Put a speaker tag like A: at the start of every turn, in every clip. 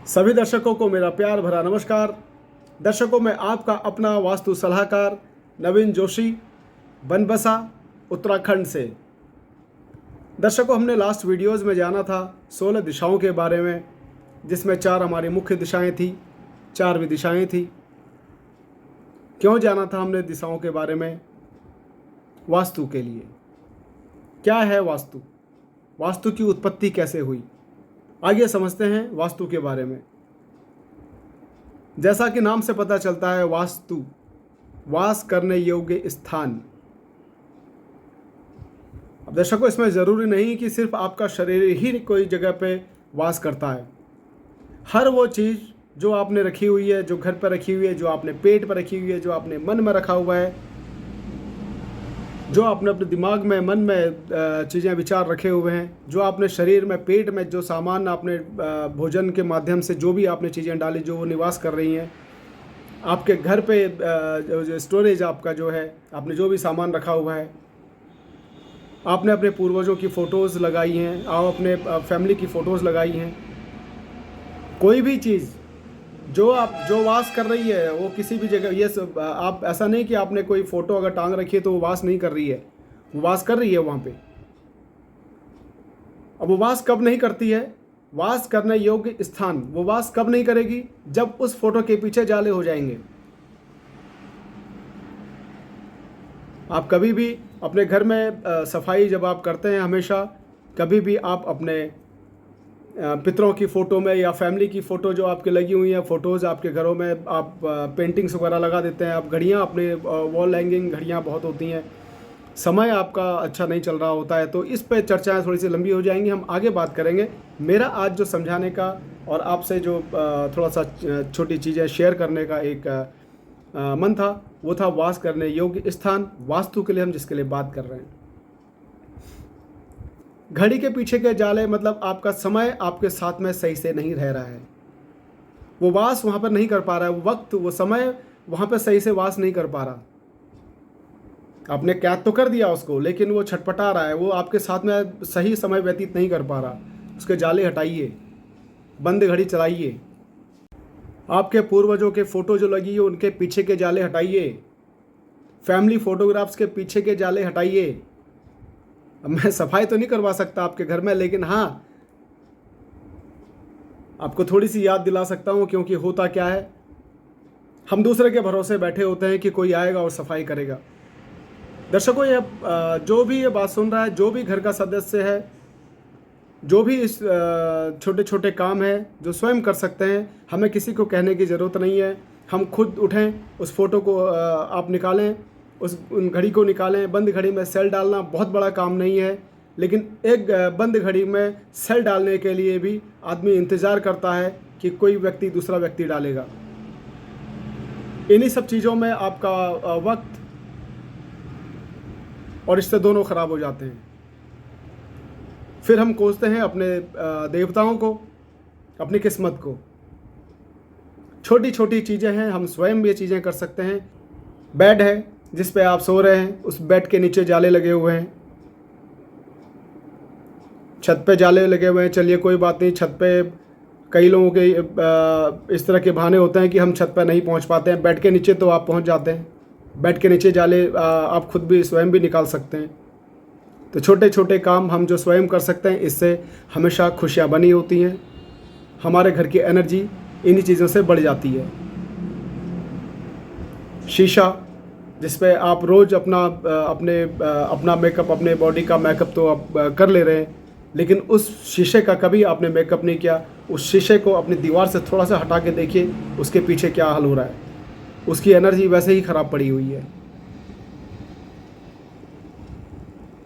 A: सभी दर्शकों को मेरा प्यार भरा नमस्कार। दर्शकों, मैं आपका अपना वास्तु सलाहकार नवीन जोशी, बनबसा, उत्तराखंड से। दर्शकों, हमने लास्ट वीडियोज़ में जाना था 16 दिशाओं के बारे में, जिसमें 4 हमारी मुख्य दिशाएं थी, 4 दिशाएं थी। क्यों जाना था हमने दिशाओं के बारे में? वास्तु के लिए। क्या है वास्तु? वास्तु की उत्पत्ति कैसे हुई? आइए समझते हैं वास्तु के बारे में। जैसा कि नाम से पता चलता है, वास्तु वास करने योग्य स्थान। अब दर्शकों, इसमें ज़रूरी नहीं कि सिर्फ आपका शरीर ही कोई जगह पे वास करता है। हर वो चीज़ जो आपने रखी हुई है, जो घर पर रखी हुई है, जो आपने पेट पर रखी हुई है, जो आपने मन में रखा हुआ है, जो आपने अपने दिमाग में, मन में चीज़ें, विचार रखे हुए हैं, जो आपने शरीर में, पेट में जो सामान आपने भोजन के माध्यम से जो भी आपने चीज़ें डाली, जो वो निवास कर रही हैं, आपके घर पे जो स्टोरेज आपका जो है, आपने जो भी सामान रखा हुआ है, आपने अपने पूर्वजों की फ़ोटोज़ लगाई हैं, आप अपने फैमिली की फ़ोटोज़ लगाई हैं। कोई भी चीज़ जो वास कर रही है, वो किसी भी जगह, ये आप ऐसा नहीं कि आपने कोई फ़ोटो अगर टांग रखी है तो वो वास नहीं कर रही है, वो वास कर रही है वहाँ पे। अब वो वास कब नहीं करती है? वास करने योग्य स्थान वो वास कब नहीं करेगी? जब उस फोटो के पीछे जाले हो जाएंगे। आप कभी भी अपने घर में सफाई जब आप करते हैं, हमेशा कभी भी आप अपने पितरों की फ़ोटो में या फैमिली की फ़ोटो जो आपके लगी हुई हैं, फ़ोटोज़ आपके घरों में आप पेंटिंग्स वगैरह लगा देते हैं। आप घड़ियाँ, अपने वॉल हैंगिंग घड़ियाँ बहुत होती हैं। समय आपका अच्छा नहीं चल रहा होता है, तो इस पे चर्चाएं थोड़ी सी लंबी हो जाएंगी, हम आगे बात करेंगे। मेरा आज जो समझाने का और आपसे जो थोड़ा सा छोटी चीज़ें शेयर करने का एक मन था, वो था वास करने योग्य स्थान, वास्तु के लिए हम जिसके लिए बात कर रहे हैं। घड़ी के पीछे के जाले मतलब आपका समय आपके साथ में सही से नहीं रह रहा है, वो वास वहाँ पर नहीं कर पा रहा है, वो वक्त, वो समय वहाँ पर सही से वास नहीं कर पा रहा। आपने कैद तो कर दिया उसको, लेकिन वो छटपटा रहा है, वो आपके साथ में सही समय व्यतीत नहीं कर पा रहा। उसके जाले हटाइए, बंद घड़ी चलाइए। आपके पूर्वजों के फ़ोटो जो लगी है, उनके पीछे के जाले हटाइए। फैमिली फ़ोटोग्राफ्स के पीछे के जाले हटाइए। अब मैं सफाई तो नहीं करवा सकता आपके घर में, लेकिन हाँ, आपको थोड़ी सी याद दिला सकता हूँ। क्योंकि होता क्या है, हम दूसरे के भरोसे बैठे होते हैं कि कोई आएगा और सफाई करेगा। दर्शकों, ये जो भी ये बात सुन रहा है, जो भी घर का सदस्य है, जो भी इस छोटे छोटे काम है जो स्वयं कर सकते हैं, हमें किसी को कहने की ज़रूरत नहीं है। हम खुद उठें, उस फ़ोटो को आप निकालें, उन घड़ी को निकालें। बंद घड़ी में सेल डालना बहुत बड़ा काम नहीं है, लेकिन एक बंद घड़ी में सेल डालने के लिए भी आदमी इंतज़ार करता है कि कोई व्यक्ति, दूसरा व्यक्ति डालेगा। इन्हीं सब चीज़ों में आपका वक्त और रिश्ते दोनों ख़राब हो जाते हैं। फिर हम कोसते हैं अपने देवताओं को, अपनी किस्मत को। छोटी छोटी चीज़ें हैं, हम स्वयं ये चीज़ें कर सकते हैं। बेड है जिस पे आप सो रहे हैं, उस बेड के नीचे जाले लगे हुए हैं, छत पे जाले लगे हुए हैं। चलिए कोई बात नहीं, छत पे कई लोगों के इस तरह के बहाने होते हैं कि हम छत पे नहीं पहुंच पाते हैं। बेड के नीचे तो आप पहुंच जाते हैं। बेड के नीचे जाले आप खुद भी, स्वयं भी निकाल सकते हैं। तो छोटे छोटे काम हम जो स्वयं कर सकते हैं, इससे हमेशा खुशियाँ बनी होती हैं। हमारे घर की एनर्जी इन्हीं चीज़ों से बढ़ जाती है। शीशा, जिस पे आप रोज़ अपना मेकअप, अपने बॉडी का मेकअप तो आप कर ले रहे हैं, लेकिन उस शीशे का कभी आपने मेकअप नहीं किया। उस शीशे को अपनी दीवार से थोड़ा सा हटा के देखिए, उसके पीछे क्या हाल हो रहा है। उसकी एनर्जी वैसे ही ख़राब पड़ी हुई है।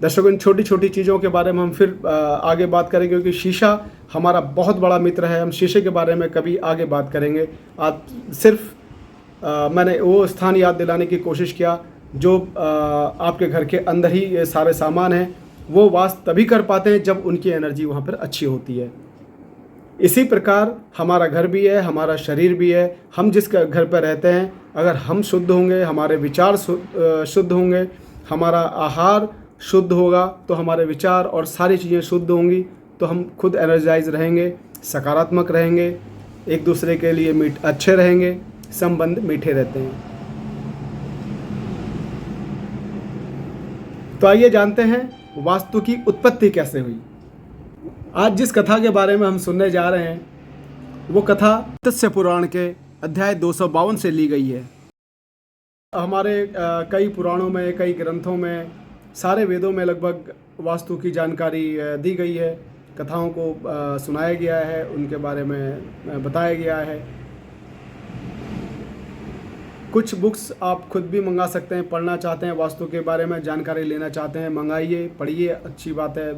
A: दर्शकों, इन छोटी छोटी चीज़ों के बारे में हम फिर आगे बात करेंगे, क्योंकि शीशा हमारा बहुत बड़ा मित्र है। हम शीशे के बारे में कभी आगे बात करेंगे। आप सिर्फ मैंने वो स्थान याद दिलाने की कोशिश किया जो आपके घर के अंदर ही ये सारे सामान हैं। वो वास तभी कर पाते हैं जब उनकी एनर्जी वहाँ पर अच्छी होती है। इसी प्रकार हमारा घर भी है, हमारा शरीर भी है। हम जिस घर पर रहते हैं, अगर हम शुद्ध होंगे, हमारे विचार शुद्ध होंगे, हमारा आहार शुद्ध होगा, तो हमारे विचार और सारी चीज़ें शुद्ध होंगी, तो हम खुद एनर्जाइज रहेंगे, सकारात्मक रहेंगे, एक दूसरे के लिए अच्छे रहेंगे, संबंध मीठे रहते हैं। तो आइए जानते हैं वास्तु की उत्पत्ति कैसे हुई। आज जिस कथा के बारे में हम सुनने जा रहे हैं वो कथा मत्स्य पुराण के अध्याय 252 से ली गई है। हमारे कई पुराणों में, कई ग्रंथों में, सारे वेदों में लगभग वास्तु की जानकारी दी गई है, कथाओं को सुनाया गया है, उनके बारे में बताया गया है। कुछ बुक्स आप खुद भी मंगा सकते हैं, पढ़ना चाहते हैं, वास्तु के बारे में जानकारी लेना चाहते हैं, मंगाइए, पढ़िए, अच्छी बात है।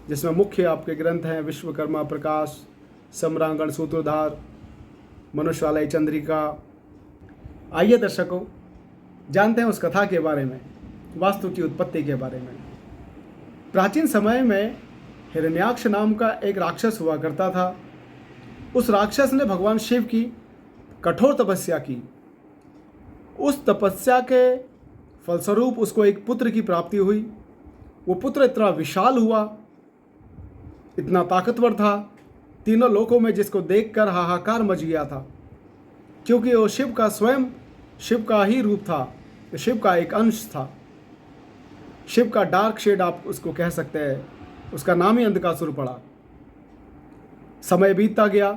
A: जिसमें मुख्य आपके ग्रंथ हैं विश्वकर्मा प्रकाश, सम्रांगण सूत्रधार, मनुष्यालय चंद्रिका। आइए दर्शकों, जानते हैं उस कथा के बारे में, वास्तु की उत्पत्ति के बारे में। प्राचीन समय में हिरण्याक्ष नाम का एक राक्षस हुआ करता था। उस राक्षस ने भगवान शिव की कठोर तपस्या की। उस तपस्या के फलस्वरूप उसको एक पुत्र की प्राप्ति हुई। वो पुत्र इतना विशाल हुआ, इतना ताकतवर था, तीनों लोकों में जिसको देखकर हाहाकार मच गया था, क्योंकि वो शिव का स्वयं शिव का ही रूप था, शिव का एक अंश था, शिव का डार्क शेड आप उसको कह सकते हैं। उसका नाम ही अंधकासुर पड़ा। समय बीतता गया,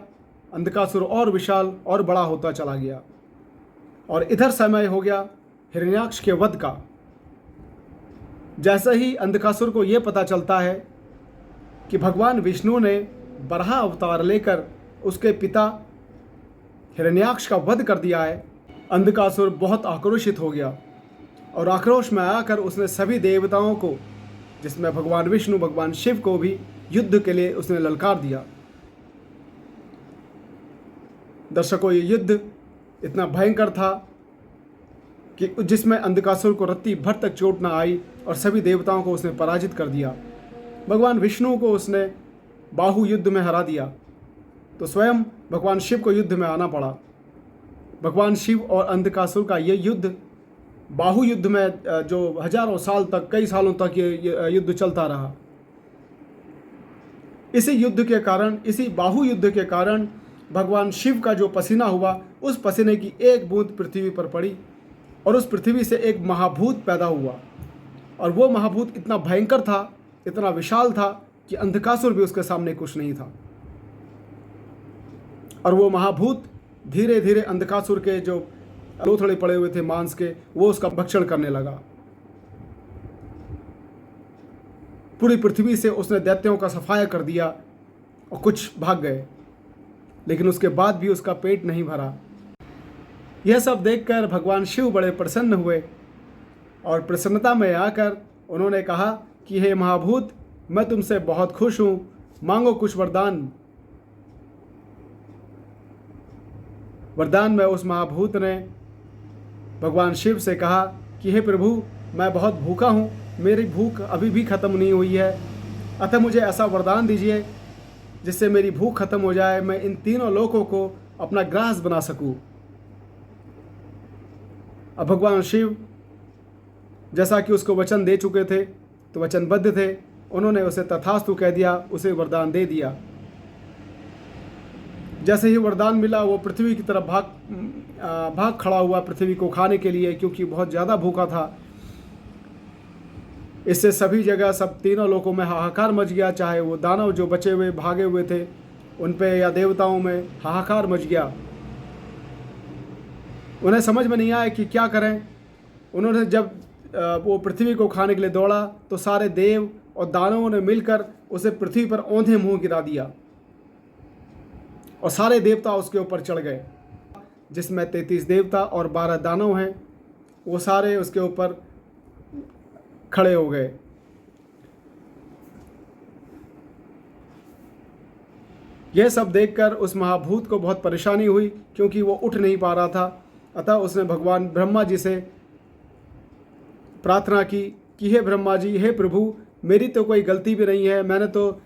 A: अंधकासुर और विशाल और बड़ा होता चला गया, और इधर समय हो गया हिरण्याक्ष के वध का। जैसे ही अंधकासुर को ये पता चलता है कि भगवान विष्णु ने बराह अवतार लेकर उसके पिता हिरण्याक्ष का वध कर दिया है, अंधकासुर बहुत आक्रोशित हो गया, और आक्रोश में आकर उसने सभी देवताओं को, जिसमें भगवान विष्णु, भगवान शिव को भी युद्ध के लिए उसने ललकार दिया। दर्शकों, ये युद्ध इतना भयंकर था कि जिसमें अंधकासुर को रत्ती भर तक चोट ना आई, और सभी देवताओं को उसने पराजित कर दिया। भगवान विष्णु को उसने बाहु युद्ध में हरा दिया, तो स्वयं भगवान शिव को युद्ध में आना पड़ा। भगवान शिव और अंधकासुर का ये युद्ध, बाहु युद्ध में, जो हजारों साल तक, कई सालों तक ये युद्ध चलता रहा। इसी युद्ध के कारण, इसी बाहु युद्ध के कारण भगवान शिव का जो पसीना हुआ, उस पसीने की एक बूंद पृथ्वी पर पड़ी, और उस पृथ्वी से एक महाभूत पैदा हुआ। और वो महाभूत इतना भयंकर था, इतना विशाल था कि अंधकासुर भी उसके सामने कुछ नहीं था। और वो महाभूत धीरे धीरे अंधकासुर के जो लोथड़े पड़े हुए थे मांस के, वो उसका भक्षण करने लगा। पूरी पृथ्वी से उसने दैत्यों का सफाया कर दिया, और कुछ भाग गए, लेकिन उसके बाद भी उसका पेट नहीं भरा। यह सब देखकर भगवान शिव बड़े प्रसन्न हुए, और प्रसन्नता में आकर उन्होंने कहा कि हे महाभूत, मैं तुमसे बहुत खुश हूँ, मांगो कुछ वरदान। वरदान में उस महाभूत ने भगवान शिव से कहा कि हे प्रभु, मैं बहुत भूखा हूँ, मेरी भूख अभी भी ख़त्म नहीं हुई है, अतः मुझे ऐसा वरदान दीजिए जिससे मेरी भूख खत्म हो जाए, मैं इन तीनों लोकों को अपना ग्रास बना सकूं। अब भगवान शिव जैसा कि उसको वचन दे चुके थे, तो वचनबद्ध थे, उन्होंने उसे तथास्तु कह दिया, उसे वरदान दे दिया। जैसे ही वरदान मिला, वो पृथ्वी की तरफ भाग खड़ा हुआ पृथ्वी को खाने के लिए, क्योंकि बहुत ज़्यादा भूखा था। इससे सभी जगह, सब तीनों लोकों में हाहाकार मच गया। चाहे वो दानव जो बचे हुए भागे हुए थे उन पे, या देवताओं में हाहाकार मच गया। उन्हें समझ में नहीं आया कि क्या करें। उन्होंने जब वो पृथ्वी को खाने के लिए दौड़ा, तो सारे देव और दानवों ने मिलकर उसे पृथ्वी पर औंधे मुंह गिरा दिया, और सारे देवता उसके ऊपर चढ़ गए, जिसमें 33 देवता और 12 दानव हैं। वो सारे उसके ऊपर खड़े हो गए। यह सब देखकर उस महाभूत को बहुत परेशानी हुई, क्योंकि वो उठ नहीं पा रहा था। अतः उसने भगवान ब्रह्मा जी से प्रार्थना की कि हे ब्रह्मा जी, हे प्रभु, मेरी तो कोई गलती भी नहीं है, मैंने तो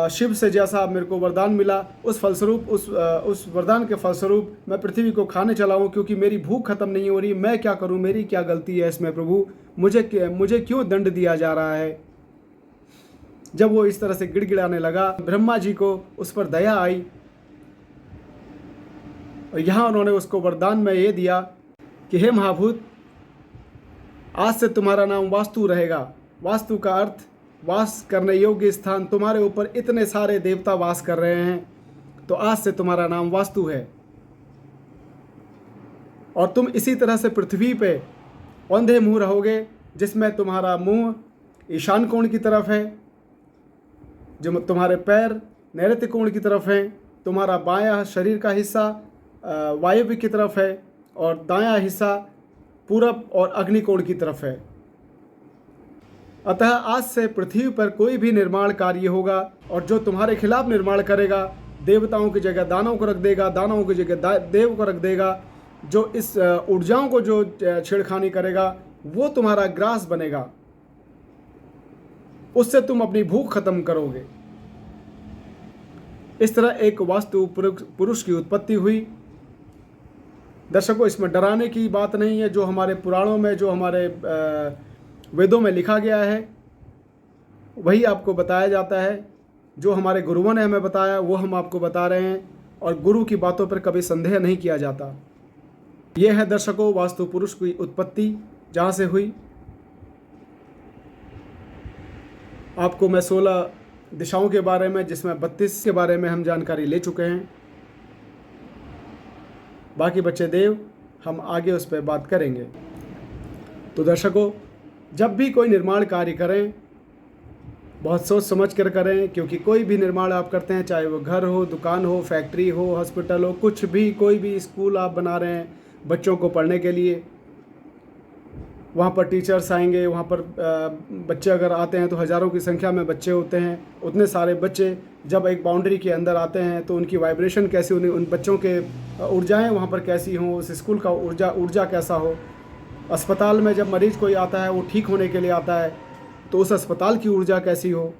A: शिव से जैसा मेरे को वरदान मिला, उस फलस्वरूप, उस वरदान के फलस्वरूप मैं पृथ्वी को खाने चला हूँ, क्योंकि मेरी भूख खत्म नहीं हो रही। मैं क्या करूँ, मेरी क्या गलती है इसमें प्रभु, मुझे क्यों दंड दिया जा रहा है। जब वो इस तरह से गिड़गिड़ाने लगा, ब्रह्मा जी को उस पर दया आई, और यहाँ उन्होंने उसको वरदान में ये दिया कि हे महाभूत, आज से तुम्हारा नाम वास्तु रहेगा। वास्तु का अर्थ वास करने योग्य स्थान। तुम्हारे ऊपर इतने सारे देवता वास कर रहे हैं, तो आज से तुम्हारा नाम वास्तु है। और तुम इसी तरह से पृथ्वी पे औंधे मुंह रहोगे, जिसमें तुम्हारा मुंह ईशान कोण की तरफ है, जो तुम्हारे पैर नैऋत्य कोण की तरफ हैं, तुम्हारा बायां शरीर का हिस्सा वायव्य की तरफ है और दायां हिस्सा पूरब और अग्निकोण की तरफ है। अतः आज से पृथ्वी पर कोई भी निर्माण कार्य होगा और जो तुम्हारे खिलाफ निर्माण करेगा, देवताओं की जगह दानवों को रख देगा, दानवों की जगह देव को रख देगा, जो इस ऊर्जाओं को जो छेड़खानी करेगा वो तुम्हारा ग्रास बनेगा। उससे तुम अपनी भूख खत्म करोगे। इस तरह एक वास्तु पुरुष की उत्पत्ति हुई। दर्शकों, इसमें डराने की बात नहीं है। जो हमारे पुराणों में, जो हमारे वेदों में लिखा गया है, वही आपको बताया जाता है। जो हमारे गुरुओं ने हमें बताया वो हम आपको बता रहे हैं, और गुरु की बातों पर कभी संदेह नहीं किया जाता। ये है दर्शकों वास्तु पुरुष की उत्पत्ति जहाँ से हुई। आपको मैं 16 दिशाओं के बारे में, जिसमें 32 के बारे में हम जानकारी ले चुके हैं। बाकी बच्चे देव, हम आगे उस पर बात करेंगे। तो दर्शकों, जब भी कोई निर्माण कार्य करें, बहुत सोच समझ कर करें, क्योंकि कोई भी निर्माण आप करते हैं, चाहे वो घर हो, दुकान हो, फैक्ट्री हो, हॉस्पिटल हो, कुछ भी, कोई भी स्कूल आप बना रहे हैं बच्चों को पढ़ने के लिए, वहाँ पर टीचर्स आएंगे, वहाँ पर बच्चे अगर आते हैं तो हज़ारों की संख्या में बच्चे होते हैं। उतने सारे बच्चे जब एक बाउंड्री के अंदर आते हैं तो उनकी वाइब्रेशन कैसी, उन बच्चों के ऊर्जाएं वहाँ पर कैसी हों, उस स्कूल का ऊर्जा कैसा हो। अस्पताल में जब मरीज़ कोई आता है, वो ठीक होने के लिए आता है, तो उस अस्पताल की ऊर्जा कैसी हो।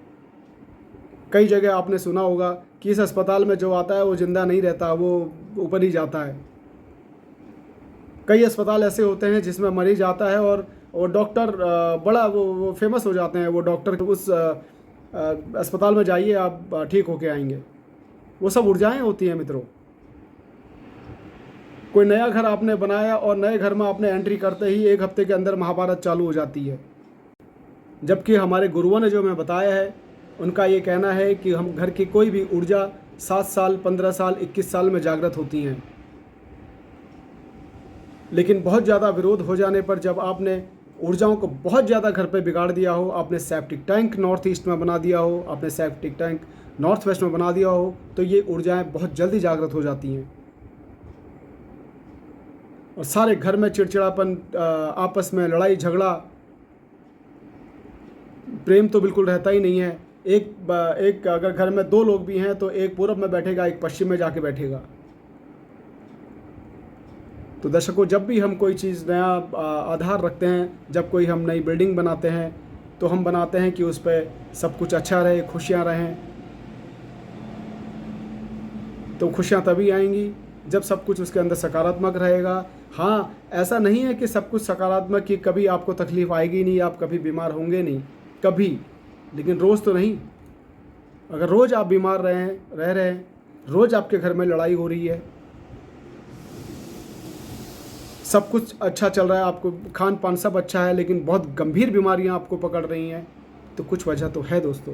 A: कई जगह आपने सुना होगा कि इस अस्पताल में जो आता है वो ज़िंदा नहीं रहता, वो ऊपर ही जाता है। कई अस्पताल ऐसे होते हैं जिसमें मरीज आता है और डॉक्टर बड़ा वो फेमस हो जाते हैं। वो डॉक्टर उस अस्पताल में जाइए, आप ठीक होके आएंगे। वो सब ऊर्जाएं होती हैं मित्रों। कोई नया घर आपने बनाया और नए घर में आपने एंट्री करते ही 1 हफ्ते के अंदर महाभारत चालू हो जाती है। जबकि हमारे गुरुओं ने जो हमें बताया है, उनका ये कहना है कि हम घर की कोई भी ऊर्जा 7 साल, 15 साल, 21 साल में जागृत होती हैं। लेकिन बहुत ज़्यादा विरोध हो जाने पर, जब आपने ऊर्जाओं को बहुत ज़्यादा घर पे बिगाड़ दिया हो, आपने सेप्टिक टैंक नॉर्थ ईस्ट में बना दिया हो, आपने सेप्टिक टैंक नॉर्थ वेस्ट में बना दिया हो, तो ये ऊर्जाएं बहुत जल्दी जागृत हो जाती हैं और सारे घर में चिड़चिड़ापन, आपस में लड़ाई झगड़ा, प्रेम तो बिल्कुल रहता ही नहीं है। एक अगर घर में 2 लोग भी हैं तो एक पूरब में बैठेगा, एक पश्चिम में जाके बैठेगा। तो दर्शकों, जब भी हम कोई चीज़ नया आधार रखते हैं, जब कोई हम नई बिल्डिंग बनाते हैं, तो हम बनाते हैं कि उस पर सब कुछ अच्छा रहे, खुशियाँ रहें। तो खुशियाँ तभी आएंगी जब सब कुछ उसके अंदर सकारात्मक रहेगा। हाँ, ऐसा नहीं है कि सब कुछ सकारात्मक कि कभी आपको तकलीफ़ आएगी नहीं, आप कभी बीमार होंगे नहीं, कभी, लेकिन रोज़ तो नहीं। अगर रोज़ आप बीमार रह रहे हैं, रोज़ आपके घर में लड़ाई हो रही है, सब कुछ अच्छा चल रहा है, आपको खान पान सब अच्छा है, लेकिन बहुत गंभीर बीमारियां आपको पकड़ रही हैं, तो कुछ वजह तो है दोस्तों।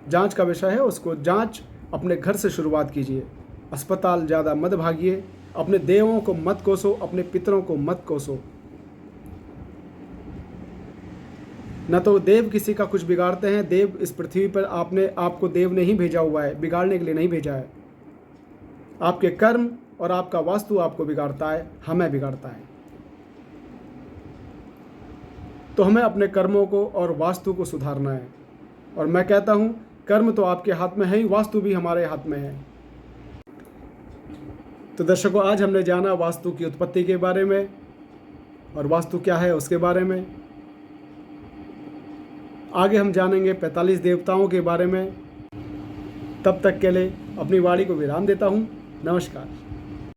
A: जांच का विषय है, उसको जांच अपने घर से शुरुआत कीजिए। अस्पताल ज़्यादा मत भागिए, अपने देवों को मत कोसो, अपने पितरों को मत कोसो। न तो देव किसी का कुछ बिगाड़ते हैं। देव इस पृथ्वी पर आपको देव ने ही भेजा हुआ है, बिगाड़ने के लिए नहीं भेजा है। आपके कर्म और आपका वास्तु आपको बिगाड़ता है, हमें बिगाड़ता है। तो हमें अपने कर्मों को और वास्तु को सुधारना है। और मैं कहता हूँ, कर्म तो आपके हाथ में है ही, वास्तु भी हमारे हाथ में है। तो दर्शकों, आज हमने जाना वास्तु की उत्पत्ति के बारे में और वास्तु क्या है उसके बारे में। आगे हम जानेंगे 45 देवताओं के बारे में। तब तक के लिए अपनी वाणी को विराम देता हूँ। नमस्कार।